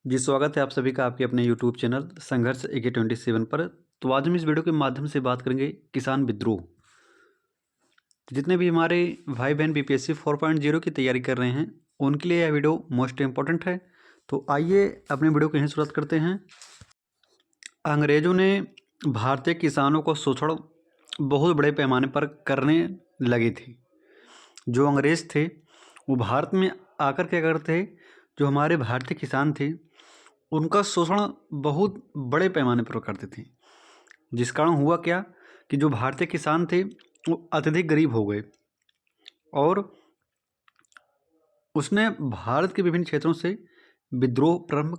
जी, स्वागत है आप सभी का आपके अपने यूट्यूब चैनल संघर्ष AK27 पर। तो आज हम इस वीडियो के माध्यम से बात करेंगे किसान विद्रोह। जितने भी हमारे भाई बहन बीपीएससी 4.0 की तैयारी कर रहे हैं, उनके लिए यह वीडियो मोस्ट इम्पॉर्टेंट है। तो आइए अपने वीडियो को यहीं शुरुआत करते हैं। अंग्रेज़ों ने भारतीय किसानों को शोषण बहुत बड़े पैमाने पर करने लगे थे। जो अंग्रेज़ थे वो भारत में आकर क्या करते थे, जो हमारे भारतीय किसान थे उनका शोषण बहुत बड़े पैमाने पर करते थे। जिस कारण हुआ क्या कि जो भारतीय किसान थे वो अत्यधिक गरीब हो गए और उसने भारत के विभिन्न क्षेत्रों से विद्रोह प्रारंभ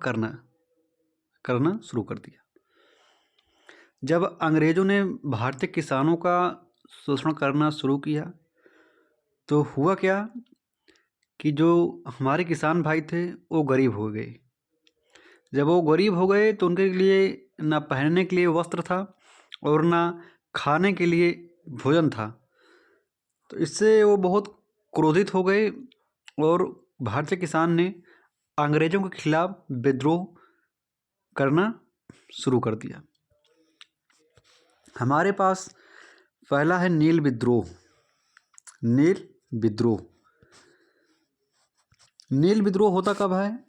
करना शुरू कर दिया। जब अंग्रेज़ों ने भारतीय किसानों का शोषण करना शुरू किया तो हुआ क्या कि जो हमारे किसान भाई थे वो गरीब हो गए। जब वो गरीब हो गए तो उनके लिए ना पहनने के लिए वस्त्र था और ना खाने के लिए भोजन था। तो इससे वो बहुत क्रोधित हो गए और भारतीय किसान ने अंग्रेज़ों के खिलाफ विद्रोह करना शुरू कर दिया। हमारे पास पहला है नील विद्रोह। नील विद्रोह नील विद्रोह होता कब है?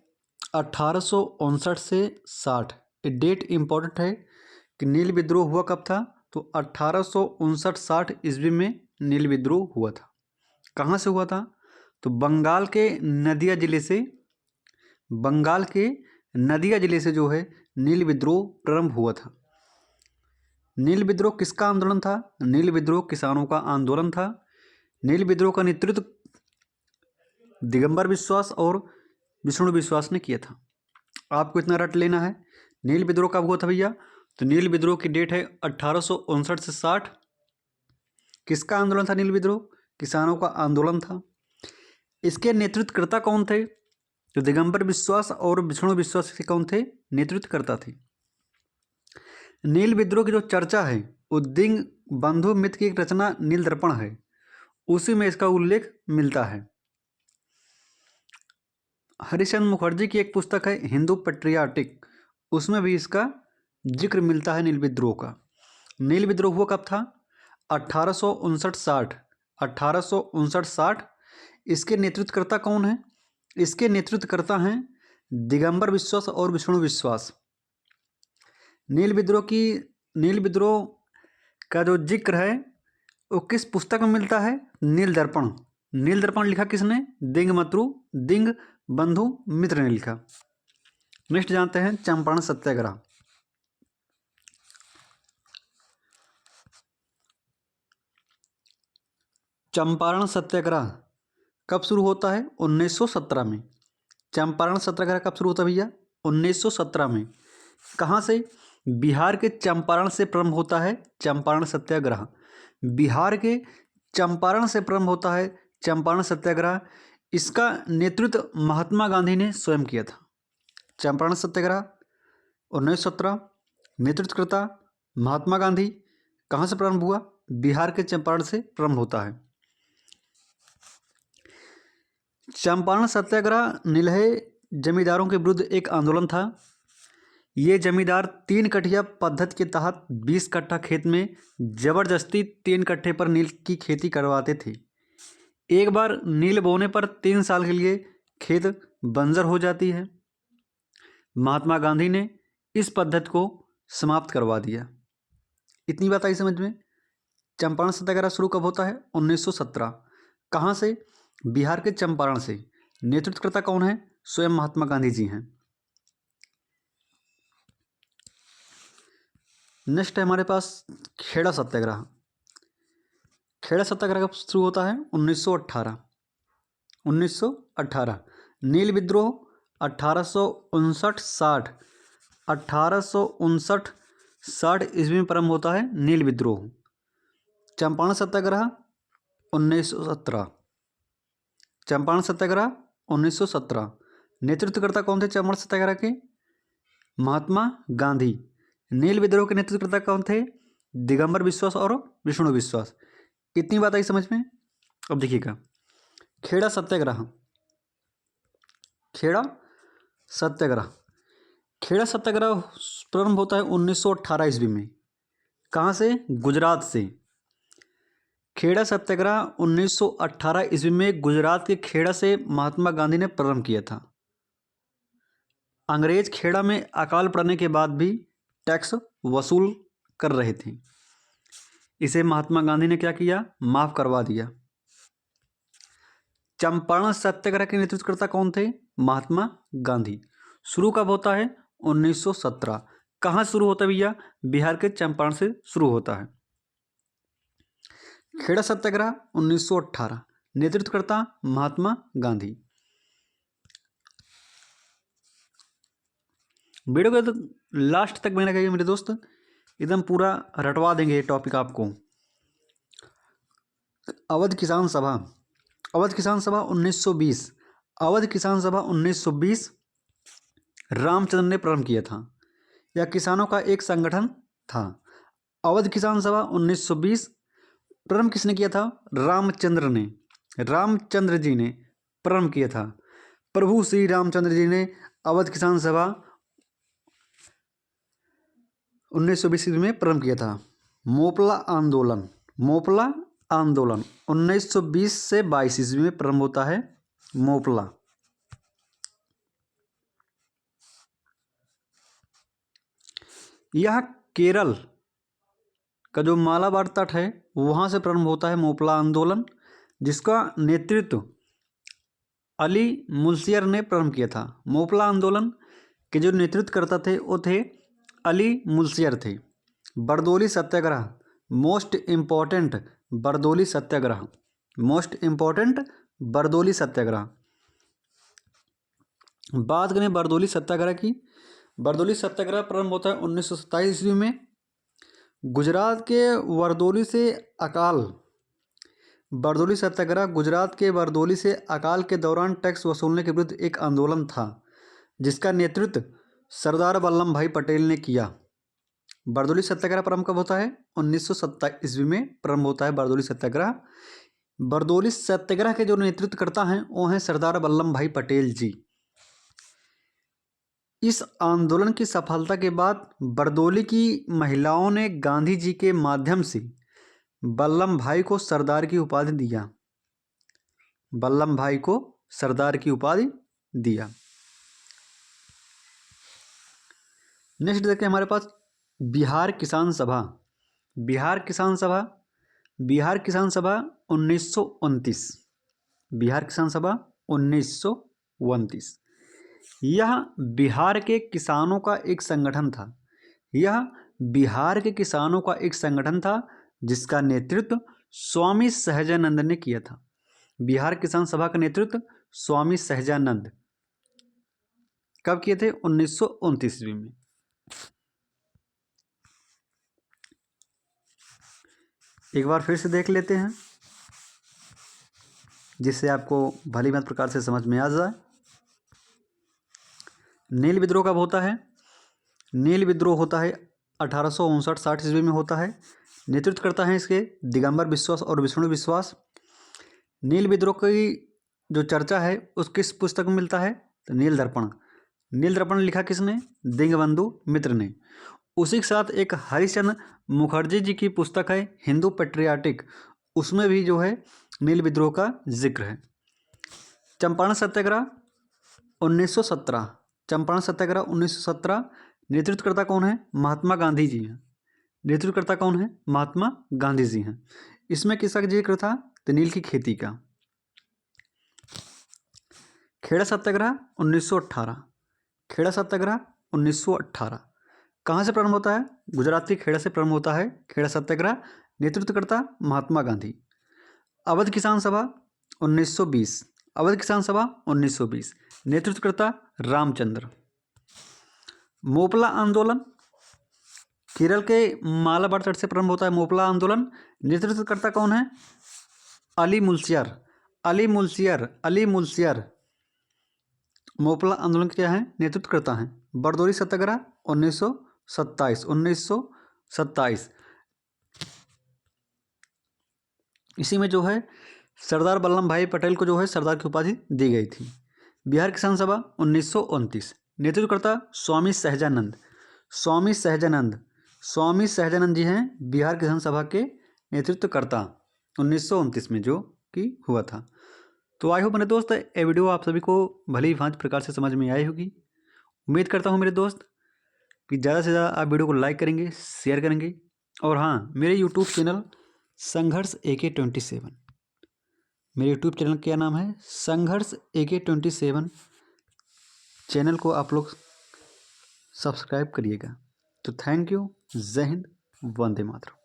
1859 से 60। ये डेट इम्पोर्टेंट है कि नील विद्रोह हुआ कब था। तो 1859-60 ईस्वी में नील विद्रोह हुआ था। कहाँ से हुआ था? तो बंगाल के नदिया जिले से जो है नील विद्रोह प्रारंभ हुआ था। नील विद्रोह किसका आंदोलन था? नील विद्रोह किसानों का आंदोलन था। नील विद्रोह का नेतृत्व दिगंबर बिश्वास और विष्णु बिश्वास ने किया था। आपको इतना रट लेना है। नील विद्रोह कब हुआ था भैया? तो नील विद्रोह की डेट है 1859 से 60। किसका आंदोलन था नील विद्रोह? किसानों का आंदोलन था। इसके नेतृत्वकर्ता कौन थे? तो दिगंबर बिश्वास और विष्णु बिश्वास के कौन थे? नेतृत्वकर्ता थे। नील विद्रोह की जो चर्चा है वो दिंग बंधु मित्र की एक रचना नील दर्पण है, उसी में इसका उल्लेख मिलता है। हरिश्चंद्र मुखर्जी की एक पुस्तक है हिंदू पेट्रियाटिक, उसमें भी इसका जिक्र मिलता है नील विद्रोह का। नील विद्रोह हुआ कब था? 1859-60। 1859-60। इसके नेतृत्वकर्ता कौन है? इसके नेतृत्वकर्ता हैं दिगंबर बिश्वास और विष्णु बिश्वास। नील विद्रोह का जो जिक्र है वो किस पुस्तक में मिलता है? नील दर्पण। नील दर्पण लिखा किसने? दिंग बंधु मित्र ने लिखा। नेक्स्ट जानते हैं चंपारण सत्याग्रह। चंपारण सत्याग्रह कब शुरू होता है? 1917 में। चंपारण सत्याग्रह कब शुरू होता है भैया? 1917 में। कहाँ से? बिहार के चंपारण से प्रारंभ होता है चंपारण सत्याग्रह। बिहार के चंपारण से प्रारंभ होता है चंपारण सत्याग्रह। इसका नेतृत्व महात्मा गांधी ने स्वयं किया था। चंपारण सत्याग्रह 1917, नेतृत्वकर्ता महात्मा गांधी। कहाँ से प्रारंभ हुआ? बिहार के चंपारण से प्रारंभ होता है। चंपारण सत्याग्रह नीलहे जमींदारों के विरुद्ध एक आंदोलन था। ये जमींदार 3 कठिया पद्धति के तहत 20 कट्ठा खेत में जबरदस्ती 3 कट्ठे पर नील की खेती करवाते थे। एक बार नील बोने पर 3 साल के लिए खेत बंजर हो जाती है। महात्मा गांधी ने इस पद्धति को समाप्त करवा दिया। इतनी बात आई समझ में। चंपारण सत्याग्रह शुरू कब होता है? 1917। कहाँ से? बिहार के चंपारण से। नेतृत्वकर्ता कौन है? स्वयं महात्मा गांधी जी हैं। नेक्स्ट है हमारे पास खेड़ा सत्याग्रह। खेड़ा सत्याग्रह कब शुरू होता है? 1918। 1918। नील विद्रोह 1859-60। 1859-60 ईस्वी में प्रारंभ होता है नील विद्रोह। चंपारण सत्याग्रह 1917। चंपारण सत्याग्रह 1917। नेतृत्वकर्ता कौन थे चंपारण सत्याग्रह के? महात्मा गांधी। नील विद्रोह के नेतृत्वकर्ता कौन थे? दिगंबर बिश्वास और विष्णु बिश्वास। इतनी बात आई समझ में। अब देखिएगा खेड़ा सत्याग्रह। खेड़ा सत्याग्रह खेड़ा सत्याग्रह प्रारंभ होता है 1918 ईस्वी में। कहाँ से? गुजरात से। खेड़ा सत्याग्रह 1918 ईस्वी में गुजरात के खेड़ा से महात्मा गांधी ने प्रारंभ किया था। अंग्रेज खेड़ा में अकाल पड़ने के बाद भी टैक्स वसूल कर रहे थे। इसे महात्मा गांधी ने क्या किया? माफ करवा दिया। चंपारण सत्याग्रह के नेतृत्वकर्ता कौन थे? महात्मा गांधी। शुरू कब होता है? 1917। कहाँ शुरू होता है भैया? बिहार के चंपारण से शुरू होता है। खेड़ा सत्याग्रह 1918, नेतृत्वकर्ता महात्मा गांधी। वीडियो को तो लास्ट तक बना रहिए मेरे दोस्त, एकदम पूरा रटवा देंगे ये टॉपिक आपको। अवध किसान सभा। अवध किसान सभा 1920। अवध किसान सभा 1920 रामचंद्र ने प्रारंभ किया था। यह किसानों का एक संगठन था। अवध किसान सभा 1920 प्रारंभ किसने किया था? रामचंद्र ने, रामचंद्र जी ने प्रारंभ किया था। प्रभु श्री रामचंद्र जी ने अवध किसान सभा 1920 ईस्वी में प्रारंभ किया था। मोपला आंदोलन, मोपला आंदोलन 1920 से 22 ईस्वी में प्रारंभ होता है। मोपला। यह केरल का जो मालाबार तट है वहाँ से प्रारंभ होता है मोपला आंदोलन, जिसका नेतृत्व अली मुल्सियर ने प्रारंभ किया था। मोपला आंदोलन के जो नेतृत्व करता थे वो थे अली मुल्सियर थे। बरदौली सत्याग्रह, मोस्ट इम्पॉर्टेंट बरदौली सत्याग्रह, मोस्ट इम्पॉर्टेंट बरदौली सत्याग्रह। बात करें बरदौली सत्याग्रह की, बरदौली सत्याग्रह प्रारंभ होता है 1927 ईस्वी में। गुजरात के बरदौली से अकाल, बरदौली सत्याग्रह गुजरात के बरदौली से अकाल के दौरान टैक्स वसूलने के विरुद्ध एक आंदोलन था, जिसका नेतृत्व सरदार वल्लभ भाई पटेल ने किया। बरदौली सत्याग्रह प्रारंभ कब होता है? 1927 ईस्वी में प्रारंभ होता है बरदौली सत्याग्रह। बरदौली सत्याग्रह के जो नेतृत्व करता हैं वो हैं सरदार वल्लभ भाई पटेल जी। इस आंदोलन की सफलता के बाद बरदौली की महिलाओं ने गांधी जी के माध्यम से वल्लभ भाई को सरदार की उपाधि दिया, वल्लभ भाई को सरदार की उपाधि दिया। नेक्स्ट देखते हैं हमारे पास बिहार किसान सभा। बिहार किसान सभा, बिहार किसान सभा 1929, बिहार किसान सभा 1929। यह बिहार के किसानों का एक संगठन था। यह बिहार के किसानों का एक संगठन था जिसका नेतृत्व स्वामी सहजानंद ने किया था। बिहार किसान सभा का नेतृत्व स्वामी सहजानंद कब किए थे? 1929 ईस्वी में। एक बार फिर से देख लेते हैं जिससे आपको भली भांति प्रकार से समझ में आ जाए। नील विद्रोह कब होता है? नील विद्रोह होता है 1859-60 ईस्वी में होता है। नेतृत्व करता है इसके दिगंबर विश्वास और विष्णु विश्वास। नील विद्रोह की जो चर्चा है उस किस पुस्तक में मिलता है? तो नील दर्पण। नील दर्पण लिखा किसने? दीनबंधु मित्र ने। उसी के साथ एक हरिश्चंद्र मुखर्जी जी की पुस्तक है हिंदू पेट्रियाटिक, उसमें भी जो है नील विद्रोह का जिक्र है। चंपारण सत्याग्रह 1917, चंपारण सत्याग्रह 1917। नेतृत्वकर्ता कौन है? महात्मा गांधी जी हैं। नेतृत्वकर्ता कौन है? महात्मा गांधी जी हैं। इसमें किसका जिक्र था? तो नील की खेती का। खेड़ा सत्याग्रह 1918, खेड़ा सत्याग्रह 1918 कहाँ से प्रारंभ होता है? गुजरात के खेड़ा से प्रारंभ होता है खेड़ा सत्याग्रह। नेतृत्वकर्ता महात्मा गांधी। अवध किसान सभा 1920, अवध किसान सभा 1920। नेतृत्वकर्ता रामचंद्र। मोपला आंदोलन केरल के मालाबार तट से प्रारंभ होता है मोपला आंदोलन। नेतृत्वकर्ता कौन है? अली मुल्सियर, अली मुल्सियर, अली मुल्सियर मोपला आंदोलन क्या है? नेतृत्व करता है। बरदौली सत्याग्रह 1927, 1927। इसी में जो है सरदार वल्लभ भाई पटेल को जो है सरदार की उपाधि दी गई थी। बिहार किसान सभा 1929। नेतृत्वकर्ता स्वामी सहजानंद। स्वामी सहजानंद जी हैं बिहार किसान सभा के नेतृत्वकर्ता 1929 में जो कि हुआ था। तो आई होप मेरे दोस्त ये वीडियो आप सभी को भली भांति प्रकार से समझ में आई होगी। उम्मीद करता हूँ मेरे दोस्त कि ज़्यादा से ज़्यादा आप वीडियो को लाइक करेंगे, शेयर करेंगे। और हाँ, मेरे यूट्यूब चैनल संघर्ष AK27, मेरे यूट्यूब चैनल क्या नाम है, संघर्ष AK27 चैनल को आप लोग सब्सक्राइब करिएगा। तो थैंक यू। जय हिंद, वंदे मातरम।